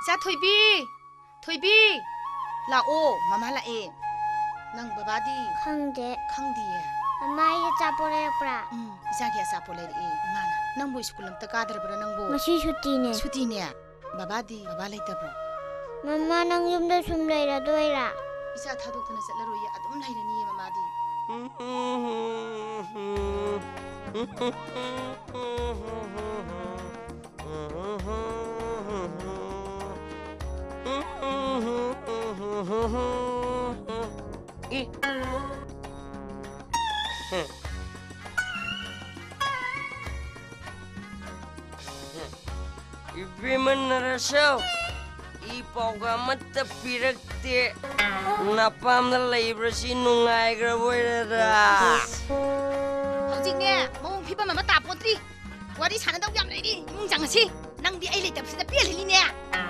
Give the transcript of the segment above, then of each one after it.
자 토이비 라오 마마 라에 낭 바바디 ꯈꯪꯗꯦ 캉디에 ꯃꯃꯥ ꯑꯩ ꯑꯆꯥꯄꯣꯠ ꯂꯩꯔꯛꯄ꯭ꯔꯥ 이자기 아사포 레이 마나 낭보 스쿨 람따 까드르브라 낭보 ꯉꯁꯤ ꯁꯨꯇꯤꯅꯦ 수디네 바바디 바바 레이다브로 ꯃꯃꯥ ꯅꯪ ꯌꯨꯝꯗ ꯁꯨꯝ ꯂꯩꯔꯗꯣꯏꯔꯥ 이자 타도크나 셀러로이 아둠 라이르니 마마디 Ipiman na rasaw. Ipaw ka matapiragti. Napam na labor sinungay graboy na ra. hꯧ직네 뭐 피바 마마 따포트리 와리 사는다고 얌레리 용장시 낭디 아이 레이답시다 삐엘리네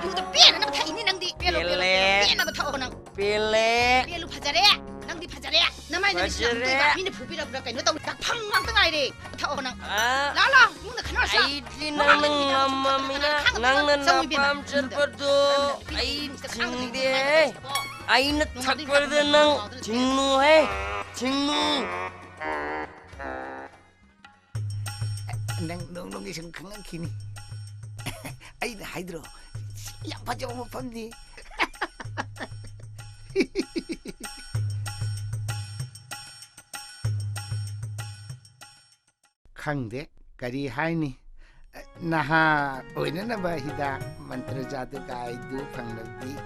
유도 삐에나 나 타이니 낭디 삐엘로 삐에나 타오 낭 Pili. 삐엘로 파자레 낭디 파자레 나마이 나미 시나 뚜이바 미네 부비라 부라 까이노 따우 팍팡망 땅아이레 타오 낭 Ah, 라라 뭉나 카나사 ay tinang namamina nang nanapam serpado ay tingdi ay natakwarda ng tingnu tingnu. 농농이 좀 강한 키니 아이 하이드로 양파 좀 먹었니 강대 까리 하이니 나하 오이나나바 히다 만트라자드 가이두 방랑디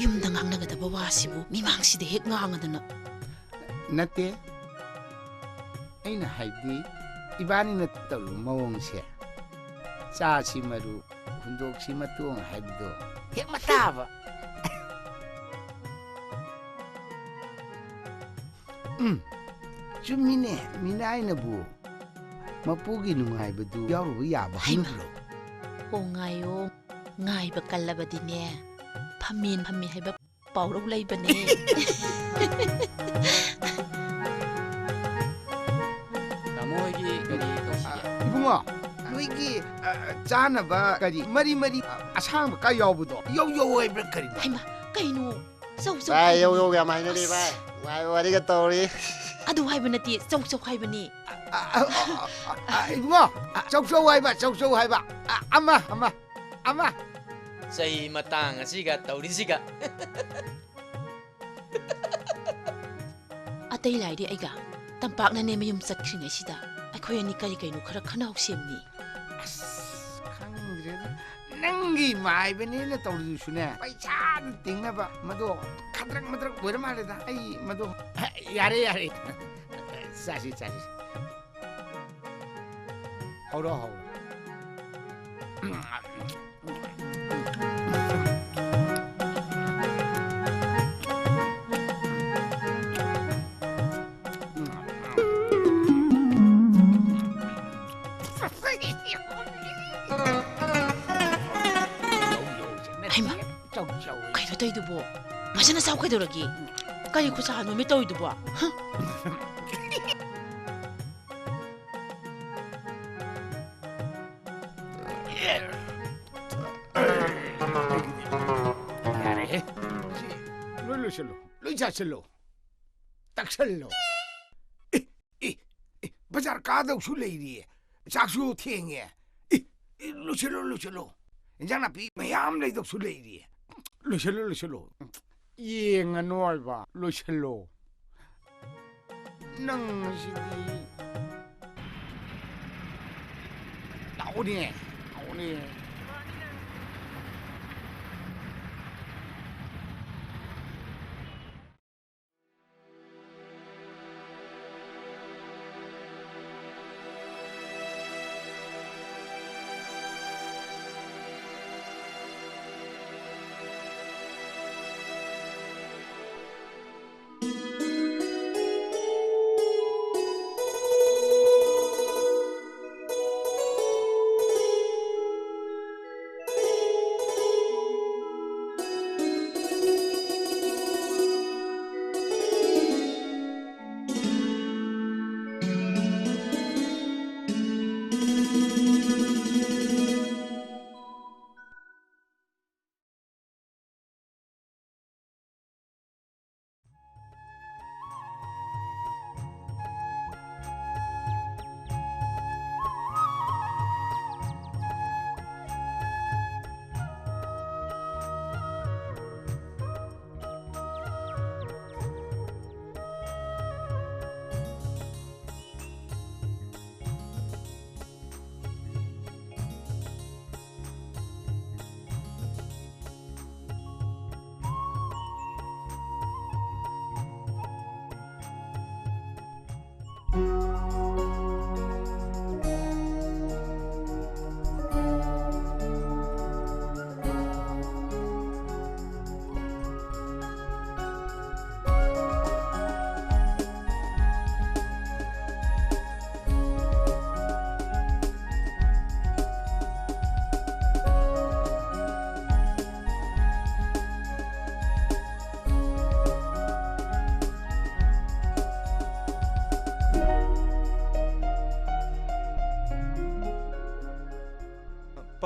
ꯌꯨꯝꯗ ꯉꯥꯡꯅꯒꯗꯕ ꯋꯥꯁꯤꯕꯨ ꯃꯤꯃꯥꯡꯁꯤꯗ ꯍꯦꯛ ꯉꯥꯡꯉꯗꯅ 나때 ꯑꯩꯅ ꯍꯥꯏꯗꯤ 이반이나 ꯇꯧꯔꯨ ꯃꯑꯣꯡꯁꯦ ꯆꯥꯁꯤ ꯃꯔꯨ ꯍꯨꯟꯗꯣꯛꯁꯤ ꯃꯇꯣꯡ ꯍꯥꯏꯕꯗꯣ ꯍꯦꯛ ꯃꯇꯥꯕ ꯆꯨꯝꯃꯤꯅꯦ ꯃꯤꯅꯥꯏꯅꯕꯨ ꯃꯄꯨꯒꯤ ꯅꯨꯡꯉꯥꯏꯕꯗꯨ ꯌꯥꯎꯔꯨꯕ ꯌꯥꯕ ꯍꯥꯏꯕ꯭ꯔꯣ ꯑꯣ ꯉꯥꯏꯌꯣ ꯉꯥꯏꯕ ꯀꯜꯂꯕꯗꯤꯅꯦ ꯐꯝꯃꯤ ꯍꯥꯏꯕ ꯄꯥꯎꯔꯧ ꯂꯩꯕꯅꯦ ꯇꯥꯃꯣꯒꯤ ꯀꯔꯤ ꯇꯧꯁꯤꯒꯦ 이붕어 너희기 짠나바 까지 머리 아상바 까 야오부도 요요 해버 까리도 ꯍꯩꯃ ꯀꯩꯅꯣ ꯆꯧ ꯚꯥꯏ ꯌꯧ ꯌꯧ ꯌꯥꯝ ꯍꯥꯏꯅꯔꯤ ꯚꯥꯏ ꯚꯥꯏ ꯋꯥꯔꯤꯒ ꯇꯧꯔꯤ ꯑꯗꯨ ꯍꯥꯏꯕ ꯅꯠꯇꯦ ꯆꯧ ꯍꯥꯏꯕꯅꯤ 이붕어 쩍쩍 해봐 아마 ꯆꯍꯤ ꯃꯇꯥꯡ ꯑꯁꯤꯒ ꯇꯧꯔꯤꯁꯤꯒ ꯑꯇꯩ ꯂꯥꯏꯔꯤ ꯑꯩꯒ ꯇꯝꯄꯥꯛꯅꯅꯦ ꯃꯌꯨꯝ ꯆꯠꯈ꯭ꯔꯤꯉꯩꯁꯤꯗ ꯑꯩꯈꯣꯏ ꯑꯅꯤ ꯀꯩꯅꯣ ꯈꯔ ꯈꯟꯅꯍꯧ ꯁꯦꯝꯅꯤ ꯈꯪꯗ꯭ꯔꯦꯗ ꯅꯪꯒꯤ ꯃꯥꯏꯕꯅꯦꯅ ꯇꯧꯔꯤꯗꯨꯁꯨꯅꯦ ꯄꯩꯁꯥꯗꯨ ꯇꯤꯡꯅꯕ ꯃꯗꯣ ꯈꯗ꯭ꯔꯛ ꯃꯗ꯭ꯔꯛ ꯑꯣꯏꯔ ꯃꯥꯜꯂꯦꯗ ꯑꯩ ꯃꯗꯣ ꯌꯥꯔꯦ ꯆꯥꯁꯤ ꯍꯧꯔꯣ ꯍꯩꯃ ꯀꯩꯅꯣ ꯇꯧꯏꯗꯨꯕꯣ ꯃꯁꯥꯅ ꯆꯥꯎ ꯀꯩꯗꯧꯔꯒꯦ ꯀꯔꯤ ꯈꯨꯠꯁꯥ ꯅꯣꯃꯦ ꯇꯧꯏꯗꯨꯕꯣ 야래 로이 자슬로 딱슬로 바자르 까다우수 레이리 작수 팅에 로실로 인자나 비 매암 레이도수 레이리 로실로 이행아 노알바 로실로 낭시디 나오네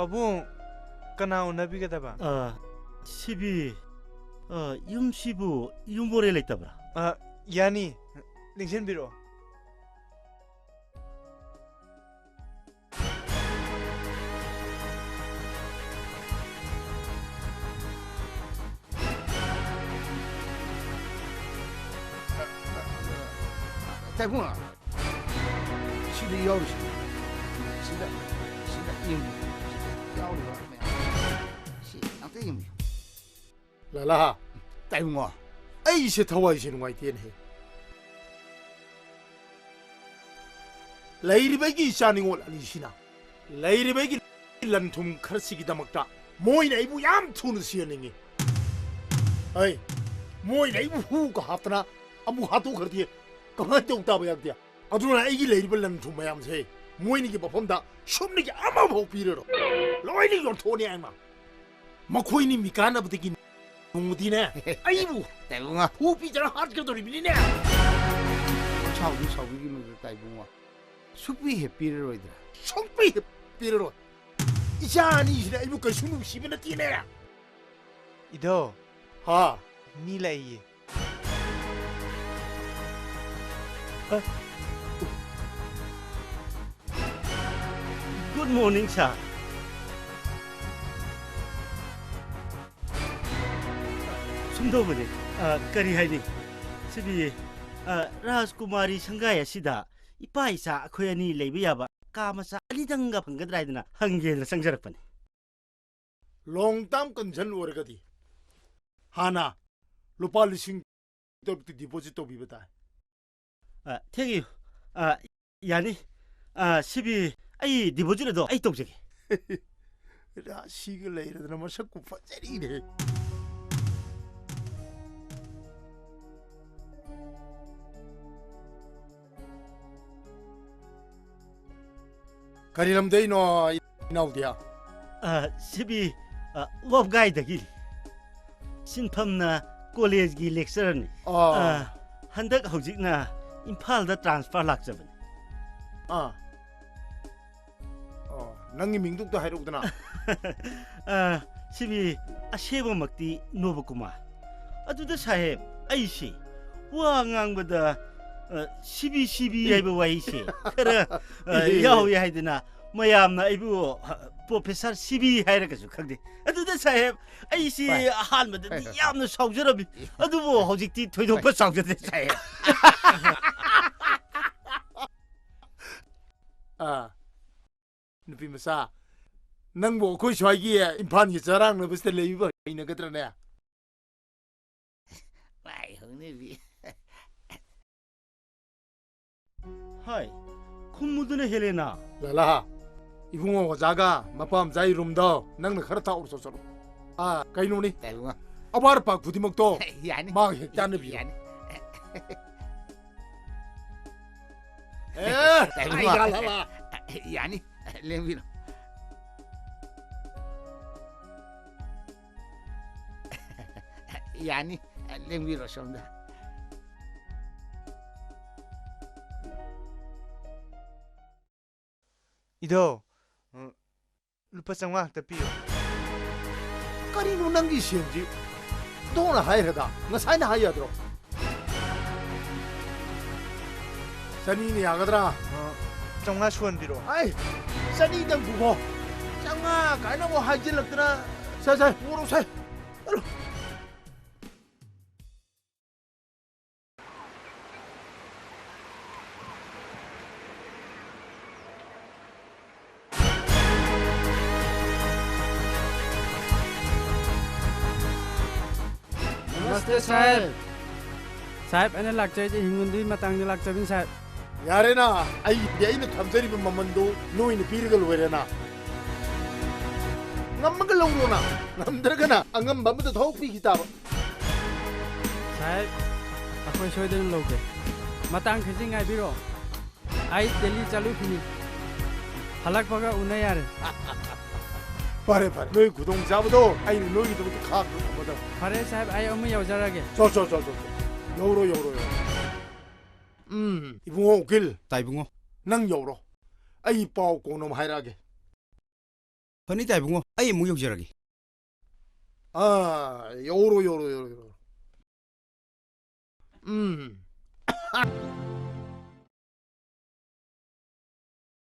Pabung, kana unabigedaba. 시비 юм시부 юм보레 레이타브라. Yani, lingsen biro. 대붕아, 시대 야오리 시대 임 야오리 와 시 안돼 임 라라, 대붕아, 아이시 타와이시는 거이 티네. 레이리베기 샤닝올 아니시나. 레이리베기 란툼 카르시기다 먹다. 모이나 이부 얌 투는 시연닝이. 아이, 모이나 이부 후가 하트나 아무 하도 그렇디. 그만 좀 따봐야겠다. 아두나 이기 레이리벨 란툼 마얌세. 모이니기 바품다. 숍니기 아마 못 비르러. 로이니 yor 토니 아마. 마코이니 미카나 부티기 농무디네. 아이부. 대붕아 후비자랑 하트가도리 밀리네. 차우기는 대붕아 숙비 해피로이드라 속비 비르러. 이샤니 이시나 이부 그 수능 시비나 뛰네. Ido, 하. nilai. Good morning, sir. 숨도보니 करी हाइनि सिबि राजकुमारी संगाय सिदा इपाइसा अखोयनी लेबि याबा कामसा अलिदंगा फंगद्राइदना हंगेल संजरपने 롱땀 건전 오래가디 하나 루파 리싱 더부터 디포지트 비베다 태기 야니 시비 아이 디보지레도 아이 동적이 라 시글 레이르드나 뭐 섞고 퍼제리네 가리람데이노 이나우디야 시비 웹가이드기 신팜나 콜레지기 렉처러니 한덕 हौजिकना 임팔다 트랜스퍼 락자बनि नंगी मिंगदुक हाइरोगदना सिबि असेबमक्ति नोबकुमार अदुदा साहेब आइसे वा ngangbada सिबि हाइबो वाइसे खरा याव याइदना मयामना आइबु प्रोफेसर सिबि हाइरगसु खंदे अदुदा साहेब आइसे हानमदि यामना साउजरबि अदुबो हौजिकति थोइदोकपा साउजदे साहेब 누비 마사 낭보 거기 저기에 임판이 저랑 너버스 레이버 있는 거더라네 와이 형님 하이 콧무드네 헬레나 라라 이붕어 자가 마팜 자이룸도 낭나 카르타 오르소서로 가이노니 대붕아 아바르파 구디먹도 야니 막 했다는비 야니 대붕아 라라 야니 렘비노 야니 렘비노 sonda Ido, lupa sangwa tapi. 까리 누난기 시엔지 동나 하이르다 나 사이나 하이야드로 산이니 야가드라 Sangwa suan biro. 아이 산이 당 부고 짱아 가이나 뭐 하질렀더라 살살 우로 살 नमस्ते साहेब साहेब अने लाग्छ हिँगुन्दी मतंग लाग्छ बिन साहेब 야레나 아이 내이는 탐자리면 만만도 노인의 비리걸 왜래나 남만걸 롱로나 남들거나 안감 밤부터 더욱 비기다 साहेब अखोइ सोइदैन लौके मतंग खिचिङ आइबिरो आई दिल्ली चालु फिनी हलक पगा उनै यार 파래 너희 구동 잡아도 아이는 너희들부터 가 그거보다 फरे साहेब आई अमु 여자라게 저저저저 요로 이붕어 오길 다이붕어 낭 요로 아이 빠오 고놈 하이라게 허니다 이봉어 아예 무역지라기. 아, 요로.